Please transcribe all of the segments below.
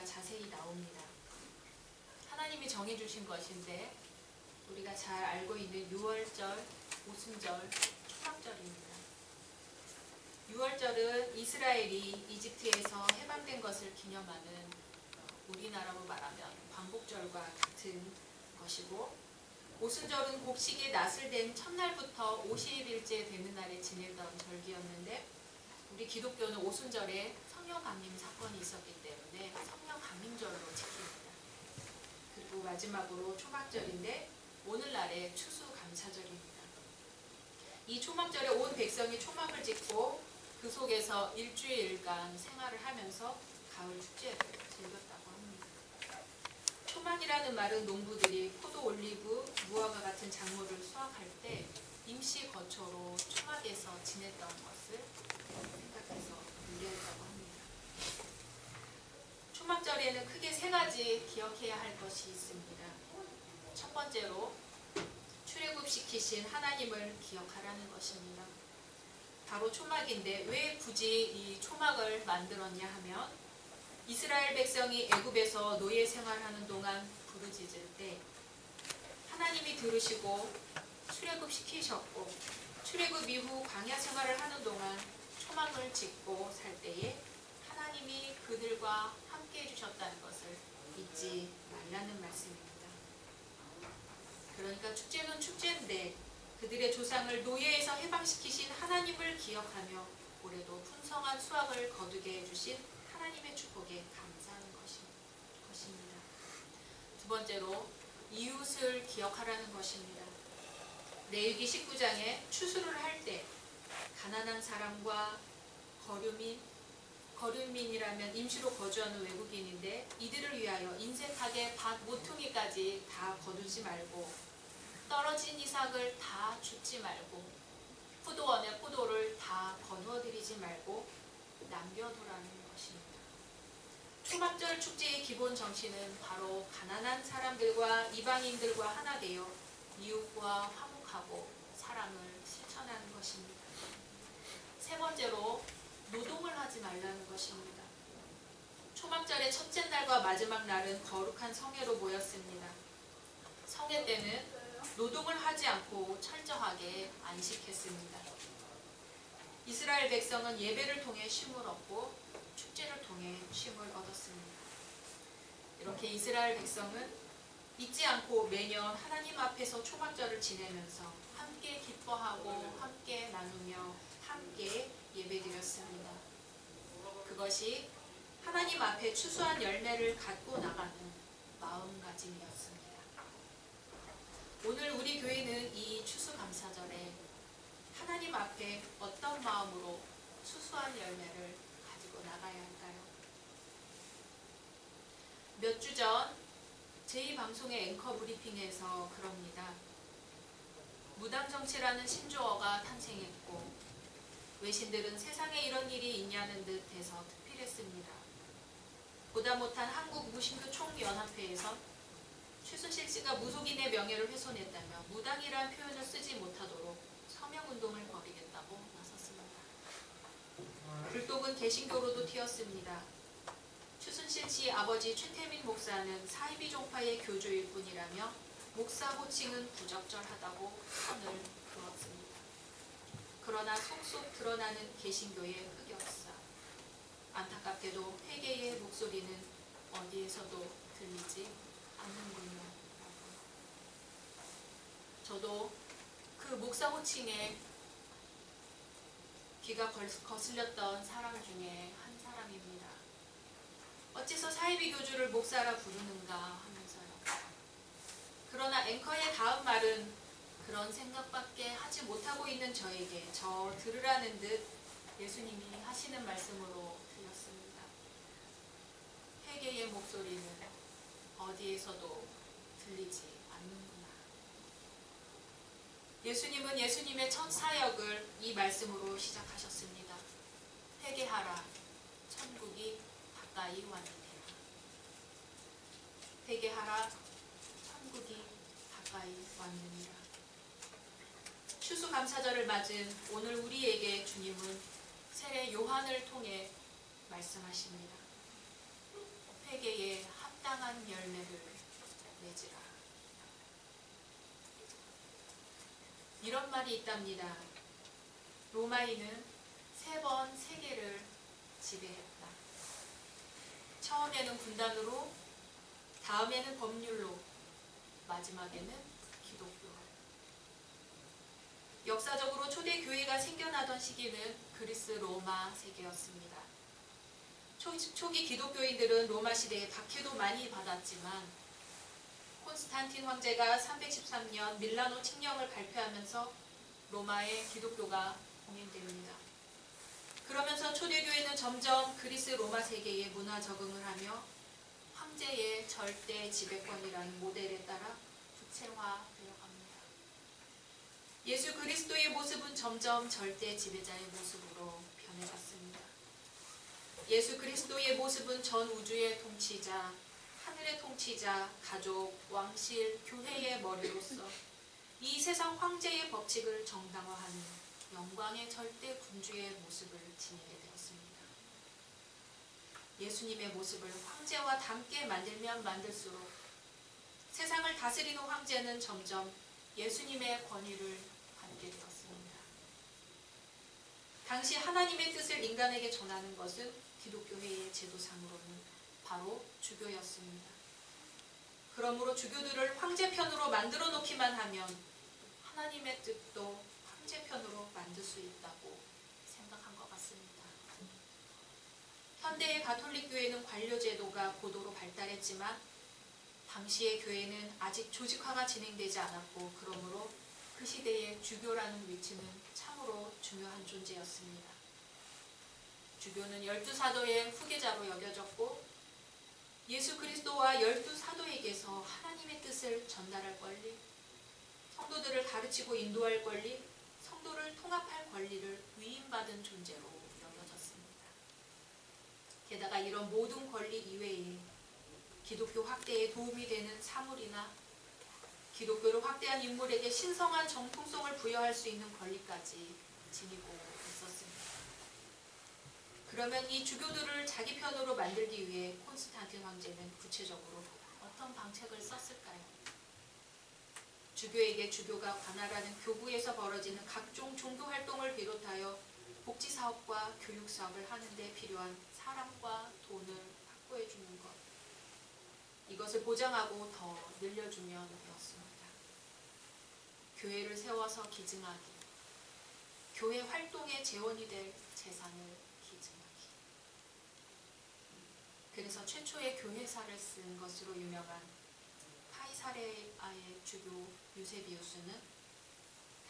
이야기가 자세히 나옵니다. 하나님이 정해주신 것인데 우리가 잘 알고 있는 유월절, 오순절, 초막절입니다. 유월절은 이스라엘이 이집트에서 해방된 것을 기념하는 우리나라로 말하면 광복절과 같은 것이고, 오순절은 곡식이 낫을 댄 첫날부터 50일째 되는 날에 지내던 절기였는데, 우리 기독교는 오순절에 성령 강림 사건이 있었기 때문에 성령 강림절로 지킵니다. 그리고 마지막으로 초막절인데 오늘날의 추수감사절입니다. 이 초막절에 온 백성이 초막을 짓고 그 속에서 일주일간 생활을 하면서 가을 축제를 즐겼다고 합니다. 초막이라는 말은 농부들이 포도, 올리브, 무화과 같은 작물을 수확할 때 임시 거처로 초막에서 지냈던 것을 생각해서 의뢰했다고 합니다. 초막절에는 크게 세 가지 기억해야 할 것이 있습니다. 첫 번째로 출애굽시키신 하나님을 기억하라는 것입니다. 바로 초막인데 왜 굳이 이 초막을 만들었냐 하면, 이스라엘 백성이 애굽에서 노예 생활하는 동안 부르짖을 때 하나님이 들으시고 출애굽시키셨고, 출애굽 이후 광야 생활을 하는 동안 초막을 짓고 살 때에 하나님이 그들과 함께 해주셨다는 것을 잊지 말라는 말씀입니다. 그러니까 축제는 축제인데 그들의 조상을 노예에서 해방시키신 하나님을 기억하며 올해도 풍성한 수확을 거두게 해주신 하나님의 축복에 감사하는 것입니다. 두 번째로 이웃을 기억하라는 것입니다. 레위기 19장에 추수를 할 때 가난한 사람과 거류민이라면 임시로 거주하는 외국인인데 이들을 위하여 인색하게 밭 모퉁이까지 다 거두지 말고, 떨어진 이삭을 다 줍지 말고, 포도원의 포도를 다 거두어드리지 말고 남겨두라는 것입니다. 초막절 축제의 기본 정신은 바로 가난한 사람들과 이방인들과 하나 되어 이웃과 화목하고 사랑을 실천하는 것입니다. 세 번째로 노동을 하지 말라는 것입니다. 초막절의 첫째 날과 마지막 날은 거룩한 성회로 모였습니다. 성회 때는 노동을 하지 않고 철저하게 안식했습니다. 이스라엘 백성은 예배를 통해 쉼을 얻고 축제를 통해 쉼을 얻었습니다. 이렇게 이스라엘 백성은 잊지 않고 매년 하나님 앞에서 초막절을 지내면서 함께 기뻐하고 함께 나누며 함께 예배드렸습니다. 그것이 하나님 앞에 추수한 열매를 갖고 나가는 마음가짐이었습니다. 오늘 우리 교회는 이 추수감사절에 하나님 앞에 어떤 마음으로 추수한 열매를 가지고 나가야 할까요? 몇 주 전 제2방송의 앵커 브리핑에서 그럽니다. 무당정치라는 신조어가 탄생했고, 외신들은 세상에 이런 일이 있냐는 듯해서 특필했습니다. 보다 못한 한국무신교 총연합회에서 최순실 씨가 무속인의 명예를 훼손했다며 무당이란 표현을 쓰지 못하도록 서명운동을 벌이겠다고 나섰습니다. 불독은 개신교로도 튀었습니다. 최순실 씨 아버지 최태민 목사는 사이비 종파의 교주일 뿐이라며 목사 호칭은 부적절하다고 선을 그었습니다. 그러나 속속 드러나는 개신교의 흑역사. 안타깝게도 회개의 목소리는 어디에서도 들리지 않는군요. 저도 그 목사 호칭에 귀가 거슬렸던 사람 중에 한 사람입니다. 어째서 사이비 교주를 목사라 부르는가 하면서요. 그러나 앵커의 다음 말은 그런 생각밖에 하지 못하고 있는 저에게 저 들으라는 듯 예수님이 하시는 말씀으로 들렸습니다. 회개의 목소리는 어디에서도 들리지 않는구나. 예수님은 예수님의 첫 사역을 이 말씀으로 시작하셨습니다. 회개하라, 천국이 가까이 왔느니라. 회개하라, 천국이 가까이 왔느니라. 추수감사절을 맞은 오늘 우리에게 주님은 세례 요한을 통해 말씀하십니다. 회개의 선한 열매를 맺으라. 이런 말이 있답니다. 로마인은 3번 세계를 지배했다. 처음에는 군단으로, 다음에는 법률로, 마지막에는 기독교로. 역사적으로 초대 교회가 생겨나던 시기는 그리스 로마 세계였습니다. 초기 기독교인들은 로마 시대에 박해도 많이 받았지만 콘스탄틴 황제가 313년 밀라노 칙령을 발표하면서 로마의 기독교가 봉인됩니다. 그러면서 초대교회는 점점 그리스 로마 세계에 문화 적응을 하며 황제의 절대 지배권이라는 모델에 따라 구체화되어 갑니다. 예수 그리스도의 모습은 점점 절대 지배자의 모습으로 변해갔습니다. 예수 그리스도의 모습은 전 우주의 통치자, 하늘의 통치자, 가족, 왕실, 교회의 머리로서 이 세상 황제의 법칙을 정당화하는 영광의 절대 군주의 모습을 지니게 되었습니다. 예수님의 모습을 황제와 닮게 만들면 만들수록 세상을 다스리는 황제는 점점 예수님의 권위를 받게 되었습니다. 당시 하나님의 뜻을 인간에게 전하는 것은 기독교회의 제도상으로는 바로 주교였습니다. 그러므로 주교들을 황제 편으로 만들어 놓기만 하면 하나님의 뜻도 황제 편으로 만들 수 있다고 생각한 것 같습니다. 현대의 가톨릭 교회는 관료 제도가 고도로 발달했지만 당시의 교회는 아직 조직화가 진행되지 않았고 그러므로 그 시대의 주교라는 위치는 참으로 중요한 존재였습니다. 주교는 12사도의 후계자로 여겨졌고 예수 그리스도와 12사도에게서 하나님의 뜻을 전달할 권리, 성도들을 가르치고 인도할 권리, 성도를 통합할 권리를 위임받은 존재로 여겨졌습니다. 게다가 이런 모든 권리 이외에 기독교 확대에 도움이 되는 사물이나 기독교를 확대한 인물에게 신성한 정통성을 부여할 수 있는 권리까지 지니고 있었습니다. 그러면 이 주교들을 자기 편으로 만들기 위해 콘스탄틴 황제는 구체적으로 어떤 방책을 썼을까요? 주교에게 주교가 관할하는 교구에서 벌어지는 각종 종교 활동을 비롯하여 복지사업과 교육사업을 하는 데 필요한 사람과 돈을 확보해 주는 것, 이것을 보장하고 더 늘려주면 되었습니다. 교회를 세워서 기증하기, 교회 활동의 재원이 될 재산을 기증하기. 그래서 최초의 교회사를 쓴 것으로 유명한 카이사레아의 주교 유세비우스는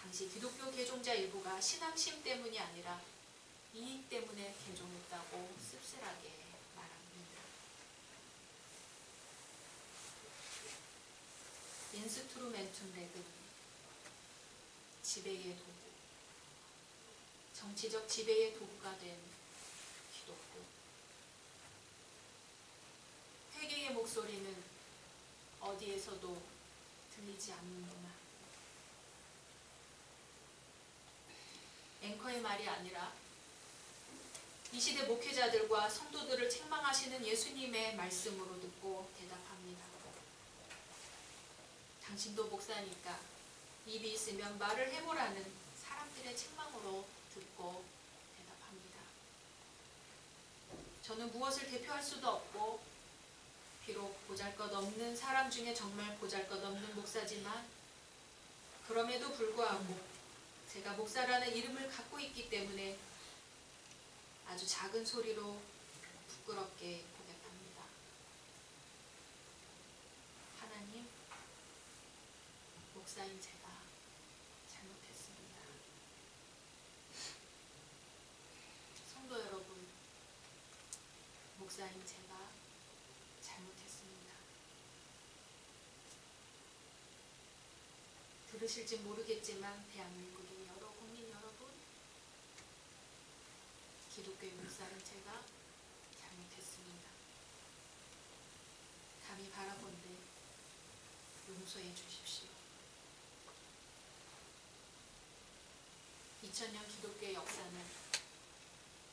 당시 기독교 개종자 일부가 신앙심 때문이 아니라 이익 때문에 개종했다고 씁쓸하게 말합니다. 인스트루멘툼 레금, 지배의 도구, 정치적 지배의 도구가 된 기독교. 회개의 목소리는 어디에서도 들리지 않는구나. 앵커의 말이 아니라 이 시대 목회자들과 성도들을 책망하시는 예수님의 말씀으로 듣고 대답합니다. 당신도 목사니까 입이 있으면 말을 해보라는 사람들의 책망으로 듣고 대답합니다. 저는 무엇을 대표할 수도 없고 비록 보잘것없는 사람 중에 정말 보잘것없는 목사지만 그럼에도 불구하고 제가 목사라는 이름을 갖고 있기 때문에 아주 작은 소리로 부끄럽게 고백합니다. 하나님, 목사인 제가 잘못했습니다. 성도 여러분, 목사인 제가 잘못했습니다. 들으실지 모르겠지만 대한민국의 여러 국민 여러분, 기독교의 목사인 제가 잘못했습니다. 감히 바라본데 용서해 주십시오. 2000년 기독교의 역사는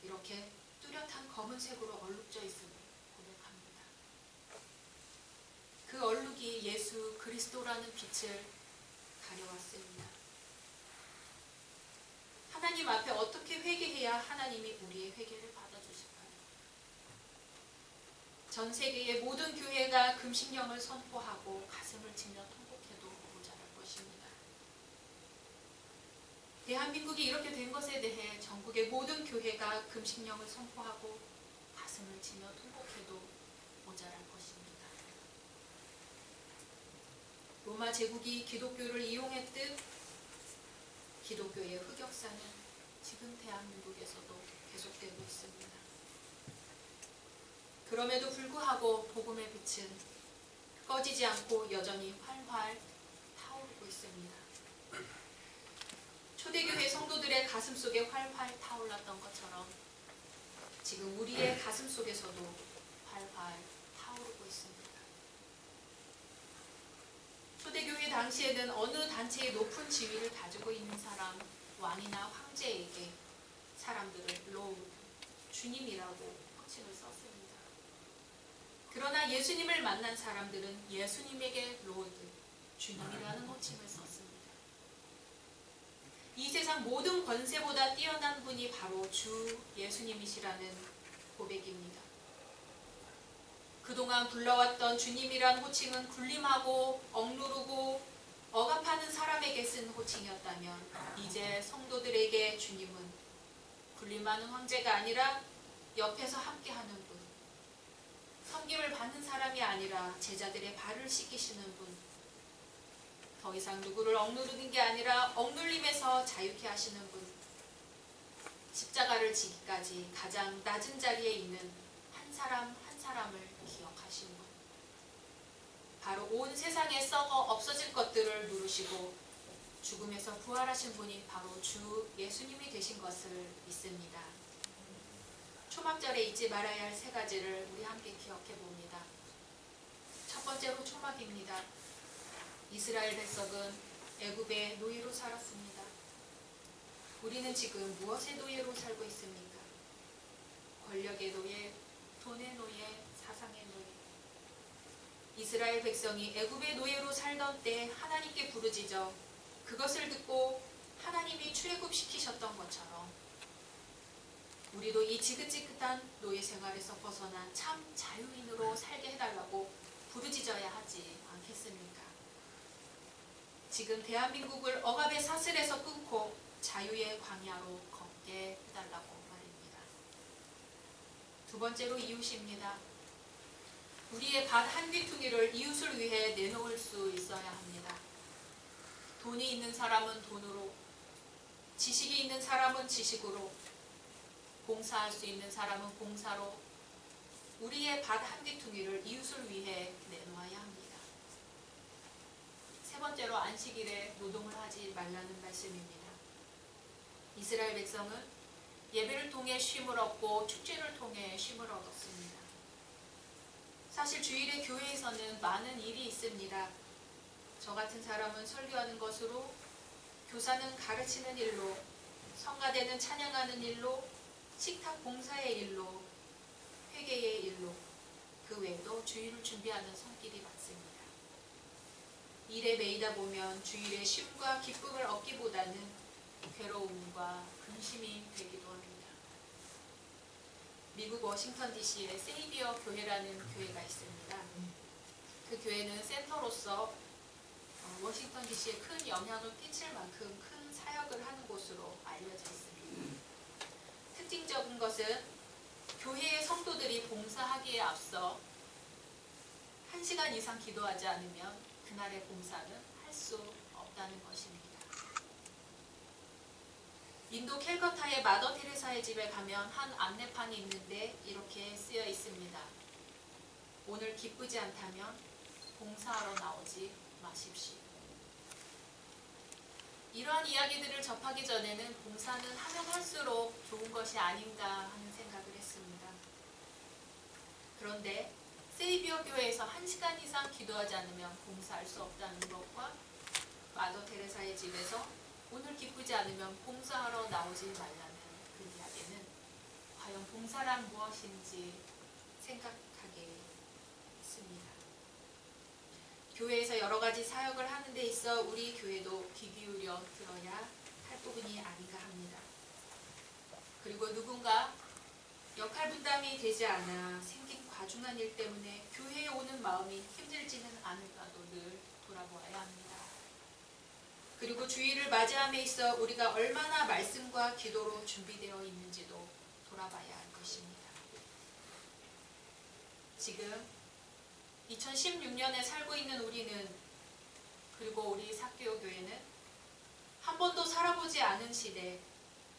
이렇게 뚜렷한 검은색으로 얼룩져 있음을 고백합니다. 그리스도라는 빛을 가려왔습니다. 하나님 앞에 어떻게 회개해야 하나님이 우리의 회개를 받아주실까요? 전 세계의 모든 교회가 금식령을 선포하고 가슴을 치며 통곡해도 모자랄 것입니다. 대한민국이 이렇게 된 것에 대해 전국의 모든 교회가 금식령을 선포하고 가슴을 치며 통곡해도 모자랄 것입니다. 로마 제국이 기독교를 이용했듯 기독교의 흑역사는 지금 대한민국에서도 계속되고 있습니다. 그럼에도 불구하고 복음의 빛은 꺼지지 않고 여전히 활활 타오르고 있습니다. 초대교회 성도들의 가슴 속에 활활 타올랐던 것처럼 지금 우리의 가슴 속에서도 활활 타오르고 있습니다. 초대교회 당시에는 어느 단체의 높은 지위를 가지고 있는 사람, 왕이나 황제에게 사람들은 로드, 주님이라고 호칭을 썼습니다. 그러나 예수님을 만난 사람들은 예수님에게 로드, 주님이라는 호칭을 썼습니다. 이 세상 모든 권세보다 뛰어난 분이 바로 주 예수님이시라는 고백입니다. 그동안 불러왔던 주님이란 호칭은 군림하고 억누르고 억압하는 사람에게 쓴 호칭이었다면 이제 성도들에게 주님은 군림하는 황제가 아니라 옆에서 함께하는 분, 섬김을 받는 사람이 아니라 제자들의 발을 씻기시는 분, 더 이상 누구를 억누르는 게 아니라 억눌림에서 자유케 하시는 분, 십자가를 지기까지 가장 낮은 자리에 있는 한 사람 한 사람을 기억하신 분, 바로 온 세상에 썩어 없어질 것들을 누르시고 죽음에서 부활하신 분이 바로 주 예수님이 되신 것을 믿습니다. 초막절에 잊지 말아야 할 세 가지를 우리 함께 기억해 봅니다. 첫 번째로 초막입니다. 이스라엘 백성은 애굽의 노예로 살았습니다. 우리는 지금 무엇의 노예로 살고 있습니까? 권력의 노예, 돈의 노예, 사상의 노예. 이스라엘 백성이 애굽의 노예로 살던 때 하나님께 부르짖어 그것을 듣고 하나님이 출애굽시키셨던 것처럼 우리도 이 지긋지긋한 노예 생활에서 벗어나 참 자유인으로 살게 해달라고 부르짖어야 하지 않겠습니까? 지금 대한민국을 억압의 사슬에서 끊고 자유의 광야로 걷게 해달라고 말입니다. 두 번째로 이웃입니다. 우리의 밥 한 귀퉁이를 이웃을 위해 내놓을 수 있어야 합니다. 돈이 있는 사람은 돈으로, 지식이 있는 사람은 지식으로, 봉사할 수 있는 사람은 봉사로 우리의 밥 한 귀퉁이를 이웃을 위해 내놓아야 합니다. 세 번째로 안식일에 노동을 하지 말라는 말씀입니다. 이스라엘 백성은 예배를 통해 쉼을 얻고 축제를 통해 쉼을 얻었습니다. 사실 주일에 교회에서는 많은 일이 있습니다. 저 같은 사람은 설교하는 것으로, 교사는 가르치는 일로, 성가대는 찬양하는 일로, 식탁 봉사의 일로, 회개의 일로, 그 외에도 주일을 준비하는 손길이 많습니다. 일에 매이다 보면 주일에 쉼과 기쁨을 얻기보다는 괴로움과 근심이 되기도 합니다. 미국 워싱턴 DC에 세이비어 교회라는 교회가 있습니다. 그 교회는 센터로서 워싱턴 DC에 큰 영향을 끼칠 만큼 큰 사역을 하는 곳으로 알려져 있습니다. 특징적인 것은 교회의 성도들이 봉사하기에 앞서 1시간 이상 기도하지 않으면 그날의 봉사는 할 수 없다는 것입니다. 인도 캘커타의 마더 테레사의 집에 가면 한 안내판이 있는데 이렇게 쓰여 있습니다. 오늘 기쁘지 않다면 봉사하러 나오지 마십시오. 이러한 이야기들을 접하기 전에는 봉사는 하면 할수록 좋은 것이 아닌가 하는 생각을 했습니다. 그런데 세이비어 교회에서 1시간 이상 기도하지 않으면 봉사할 수 없다는 것과 마더 테레사의 집에서 오늘 기쁘지 않으면 봉사하러 나오지 말라는 그 이야기는 과연 봉사란 무엇인지 생각하게 했습니다. 교회에서 여러 가지 사역을 하는 데 있어 우리 교회도 귀 기울여 들어야 할 부분이 아닌가 합니다. 그리고 누군가 역할 분담이 되지 않아 생긴 과중한 일 때문에 교회에 오는 마음이 힘들지는 않을까도 늘 돌아보아야 합니다. 그리고 주일을 맞이함에 있어 우리가 얼마나 말씀과 기도로 준비되어 있는지도 돌아봐야 할 것입니다. 지금 2016년에 살고 있는 우리는, 그리고 우리 삭개오교회는 한 번도 살아보지 않은 시대,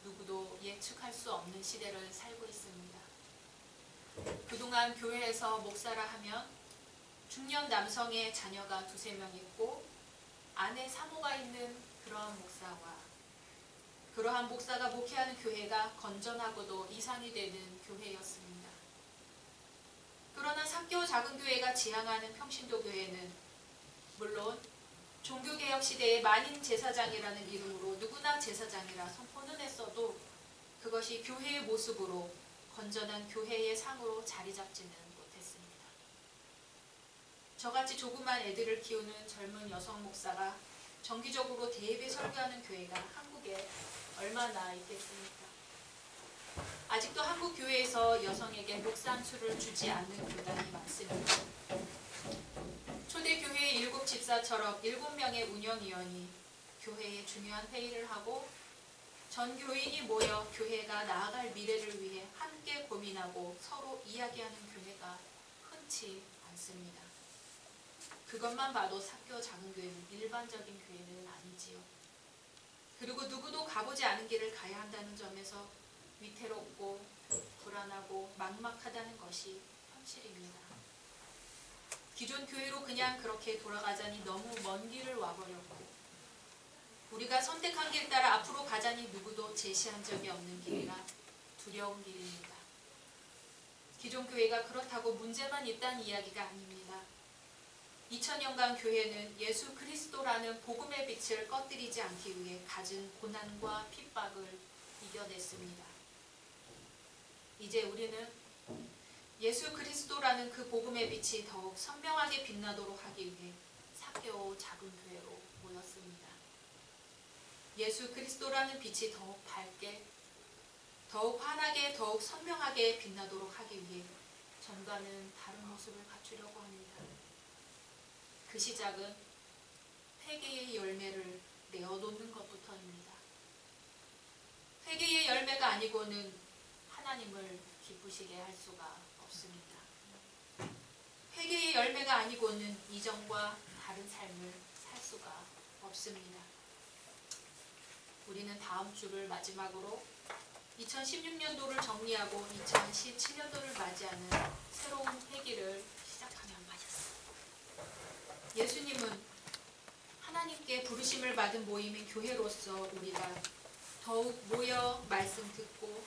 누구도 예측할 수 없는 시대를 살고 있습니다. 그동안 교회에서 목사라 하면 중년 남성의 자녀가 2-3명 있고 아내 사모가 있는 그러한 목사와 그러한 목사가 목회하는 교회가 건전하고도 이상이 되는 교회였습니다. 그러나 삭개오 작은교회가 지향하는 평신도 교회는 물론 종교개혁 시대의 만인 제사장이라는 이름으로 누구나 제사장이라 선포는 했어도 그것이 교회의 모습으로 건전한 교회의 상으로 자리 잡지는 못했습니다. 저같이 조그만 애들을 키우는 젊은 여성 목사가 정기적으로 대예배 설교하는 교회가 한국에 얼마나 있겠습니까? 아직도 한국 교회에서 여성에게 목상수를 주지 않는 교단이 많습니다. 초대교회의 7 집사처럼 7명의 운영위원이 교회의 중요한 회의를 하고 전 교인이 모여 교회가 나아갈 미래를 위해 함께 고민하고 서로 이야기하는 교회가 흔치 않습니다. 그것만 봐도 삭개오 작은교회는 일반적인 교회는 아니지요. 그리고 누구도 가보지 않은 길을 가야 한다는 점에서 위태롭고 불안하고 막막하다는 것이 현실입니다. 기존 교회로 그냥 그렇게 돌아가자니 너무 먼 길을 와버렸고 우리가 선택한 길 따라 앞으로 가자니 누구도 제시한 적이 없는 길이라 두려운 길입니다. 기존 교회가 그렇다고 문제만 있다는 이야기가 아닙니다. 2000년간 교회는 예수 그리스도라는 복음의 빛을 꺼뜨리지 않기 위해 갖은 고난과 핍박을 이겨냈습니다. 이제 우리는 예수 그리스도라는 그 복음의 빛이 더욱 선명하게 빛나도록 하기 위해 삭개오 작은 교회로 모였습니다. 예수 그리스도라는 빛이 더욱 밝게, 더욱 환하게, 더욱 선명하게 빛나도록 하기 위해 전과는 다른 모습을 갖추려고 합니다. 그 시작은 회개의 열매를 내어놓는 것부터입니다. 회개의 열매가 아니고는 하나님을 기쁘시게 할 수가 없습니다. 회개의 열매가 아니고는 이전과 다른 삶을 살 수가 없습니다. 우리는 다음 주를 마지막으로 2016년도를 정리하고 2017년도를 맞이하는 새로운 회기를 시작하며 마셨습니다. 예수님은 하나님께 부르심을 받은 모임인 교회로서 우리가 더욱 모여 말씀 듣고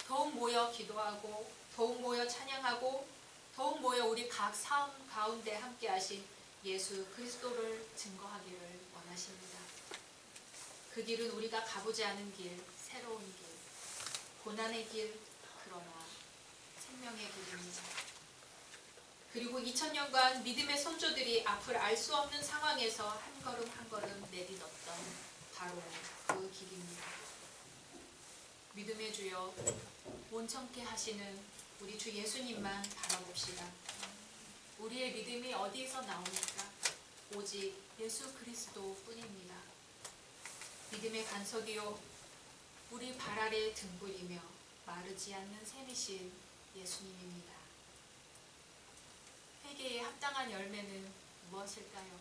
더욱 모여 기도하고 더욱 모여 찬양하고 더욱 모여 우리 각 삶 가운데 함께 하신 예수 그리스도를 증거하기를 원하십니다. 그 길은 우리가 가보지 않은 길, 새로운 길, 고난의 길, 그러나 생명의 길입니다. 그리고 2000년간 믿음의 선조들이 앞을 알 수 없는 상황에서 한 걸음 한 걸음 내딛었던 바로 그 길입니다. 믿음의 주여, 온전케 하시는 우리 주 예수님만 바라봅시다. 우리의 믿음이 어디에서 나옵니까? 오직 예수 그리스도 뿐입니다. 믿음의 간석이요, 우리 발 아래 등불이며 마르지 않는 샘이신 예수님입니다. 회개에 합당한 열매는 무엇일까요?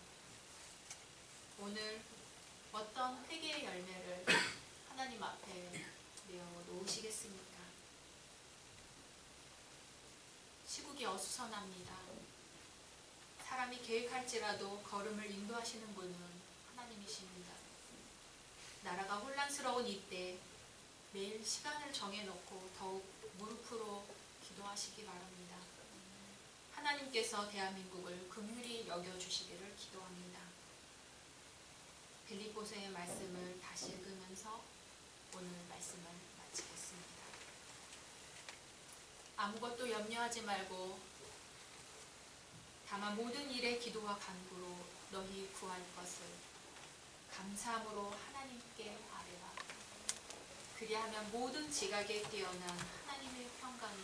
오늘 어떤 회개의 열매를 하나님 앞에 내어놓으시겠습니까? 시국이 어수선합니다. 사람이 계획할지라도 걸음을 인도하시는 분은 하나님이십니다. 나라가 혼란스러운 이때 매일 시간을 정해놓고 더욱 무릎으로 기도하시기 바랍니다. 하나님께서 대한민국을 긍휼히 여겨주시기를 기도합니다. 빌립보서의 말씀을 다시 읽으면서 오늘 말씀을 마치겠습니다. 아무것도 염려하지 말고 다만 모든 일에 기도와 간구로 너희 구할 것을 감사함으로 하나님께 아뢰라. 그리하면 모든 지각에 뛰어난 하나님의 평강이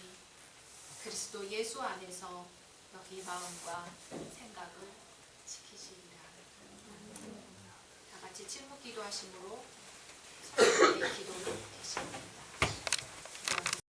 그리스도 예수 안에서 너희 마음과 생각을 지키시리라. 다 같이 침묵 기도하심으로 성도의 기도를 드립니다.